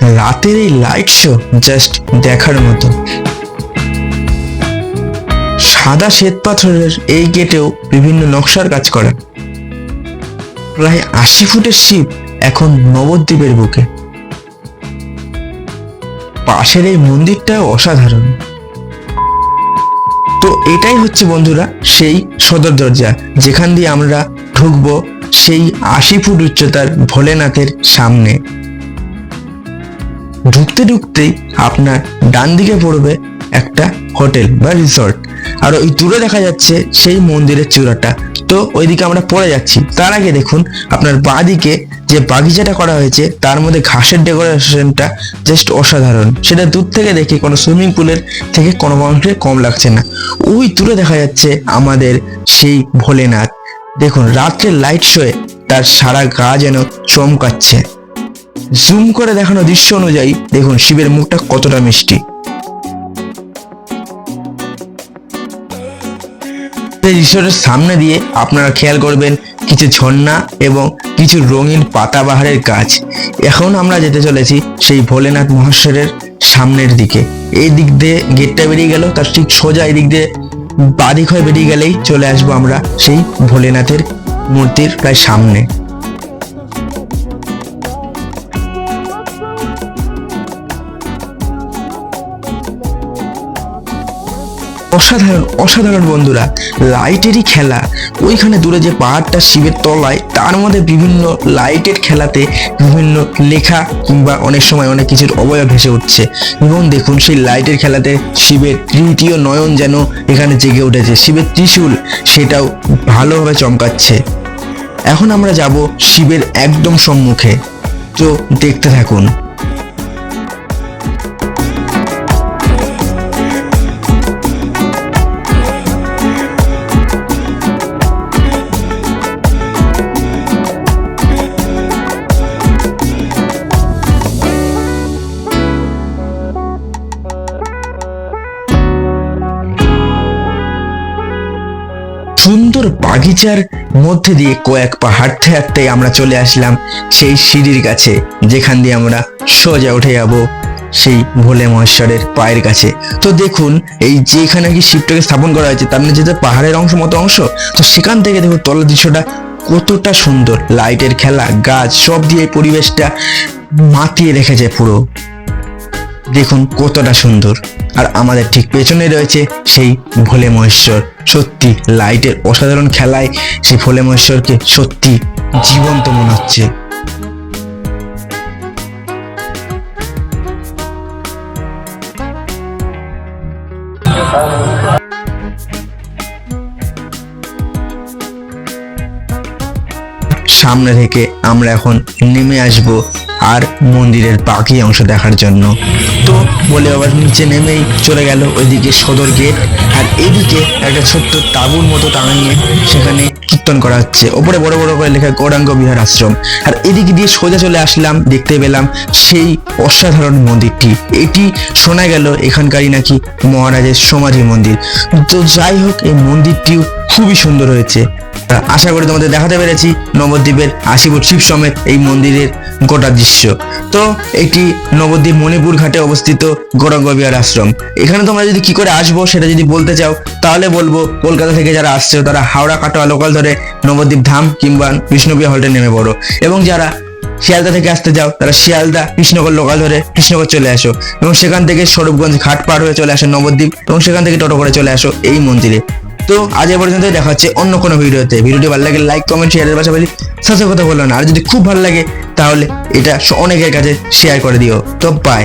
রাতের এই light show just দেখার মতো। সাদা শ্বেত পাথরের এই গেটেও বিভিন্ন নকশার কাজ করা। প্রায় 80 ফুটের শিব এখন নবদ্বীপের বুকে। পাশের এই মন্দিরটাও অসাধারণ। তো এটাই হচ্ছে বন্ধুরা সেই সদর দরজা, যেখান দিয়ে আমরা ঢুকবো সেই 80 ফুট উচ্চতার ভোলেনাথের সামনে। ঢুকতে ঢুকতেই আপনার ডান দিকে পড়বে একটা হোটেল বা রিসর্ট, আর ওই দূরে দেখা যাচ্ছে সেই মন্দিরের চূড়াটা। তো ওইদিকে আমরা পড়ে যাচ্ছি। তার আগে দেখুন আপনার বাঁ দিকে যে বাগিচাটা করা হয়েছে তার মধ্যে ঘাসের ডেকোরেশনটা জাস্ট অসাধারণ। সেটা দূর থেকে দেখে কোনো সুইমিং পুলের থেকে কোনো অংশে কম লাগছে না। ওই দূরে দেখা যাচ্ছে আমাদের সেই ভোলেনাথ। দেখুন রাত্রের লাইট শোয়ে তার সারা গা যেন চমকাচ্ছে। জুম করে দেখানো দৃশ্য অনুযায়ী দেখুন শিবের মুখটা কতটা মিষ্টি। এই রিসোর্টের সামনে দিয়ে আপনারা খেয়াল করবেন কিছু ঝর্ণা এবং কিছু রঙিন পাতাবাহারের গাছ। এখন আমরা যেতে চলেছি সেই ভোলেনাথ মহেশ্বরের সামনের দিকে। এই দিক দিয়ে গেটটা বেরিয়ে গেল, তার ঠিক সোজা এই দিক দিয়ে বাদিক হয়ে বেরিয়ে গেলেই চলে আসবো আমরা সেই ভোলেনাথের মূর্তির প্রায় সামনে। অসাধারণ অসাধারণ বন্ধুরা, লাইটেরই খেলা। ওইখানে দূরে যে পাহাড়টা শিবের তলায়, তার মধ্যে বিভিন্ন লাইটের খেলাতে বিভিন্ন লেখা কিংবা অনেক সময় অনেক কিছুর অবয়ব ভেসে উঠছে। এবং দেখুন সেই লাইটের খেলাতে শিবের তৃতীয় নয়ন যেন এখানে জেগে উঠেছে। শিবের ত্রিশূল সেটাও ভালোভাবে চমকাচ্ছে। এখন আমরা যাব শিবের একদম সম্মুখে, তো দেখতে থাকুন। সুন্দর বাগিচার মধ্যে দিয়ে কয়েক পা হাঁটতে হাঁটতে আমরা চলে আসলাম সেই সিঁড়ির কাছে, যেখান দিয়ে আমরা সোজা উঠে যাব সেই ভোলে মহেশ্বরের পায়ের কাছে। তো দেখুন এই যেখানে কি শিবটাকে স্থাপন করা হয়েছে তার নিচে যে পাহাড়ের মতো অংশ, তো সেখান থেকে দেখুন তলার দৃশ্যটা কতটা সুন্দর। লাইটের খেলা, গাছ সব দিয়ে পরিবেশটা মাতিয়ে রেখেছে পুরো। দেখুন কতটা সুন্দর। আর আমাদের ঠিক পেছনে রয়েছে সেই ভোলে মহেশ্বর। সত্যি লাইটের অসাধারণ খেলায় সেই ভোলে মহেশ্বরকে সত্যি জীবন্ত মনে হচ্ছে। সামনে থেকে আমরা এখন নেমে আসব আর মন্দিরের বাকি অংশ দেখার জন্য। তো বলে আবার নিচে নেমেই চলে গেল ওইদিকে সদর গেট, আর এদিকে একটা ছোট্ট তাঁবুর মতো টাঙিয়ে সেখানে কীর্তন করা হচ্ছে। ওপরে বড় বড় করে লেখা গৌরাঙ্গ বিহার আশ্রম। আর এদিকে দিয়ে সোজা চলে আসলাম, দেখতে পেলাম সেই অসাধারণ মন্দিরটি। এটি শোনা গেল এখানকারই নাকি মহারাজের সমাধি মন্দির। তো যাই হোক, এই মন্দিরটিও খুবই সুন্দর হয়েছে। আশা করি তোমাদের দেখাতে পেরেছি নবদ্বীপের 80 ফুট শিব সমেত এই মন্দিরের গোটা দৃশ্য। তো এটি নবদ্বীপ মণিপুর ঘাটে অবস্থিত গৌরাঙ্গ বিহার আশ্রম। এখানে তোমরা যদি কি করে আসবো সেটা যদি বলতে চাও তাহলে বলবো, কলকাতা থেকে যারা আসছে তারা হাওড়া কাটোয়া লোকাল ধরে নবদ্বীপ ধাম কিংবা বিষ্ণুপ্রিয়া হল্টে নেমে পড়ো, এবং যারা শিয়ালদা থেকে আসতে যাও তারা শিয়ালদা কৃষ্ণনগর লোকাল ধরে কৃষ্ণনগর চলে আসো, এবং সেখান থেকে স্বরূপগঞ্জ ঘাট পার হয়ে চলে আসো নবদ্বীপ, এবং সেখান থেকে টোটো করে চলে আসো এই মন্দিরে। তো আজ এ পর্যন্ত দেখা হচ্ছে অন্য কোনো ভিডিওতে। ভিডিওটি ভালো লাগে লাইক কমেন্ট শেয়ারের পাশাপাশি সাবস্ক্রাইব করতে ভুলো না। আর যদি খুব ভালো লাগে তাহলে এটা অনেকের কাছে শেয়ার করে দিও। তো বাই।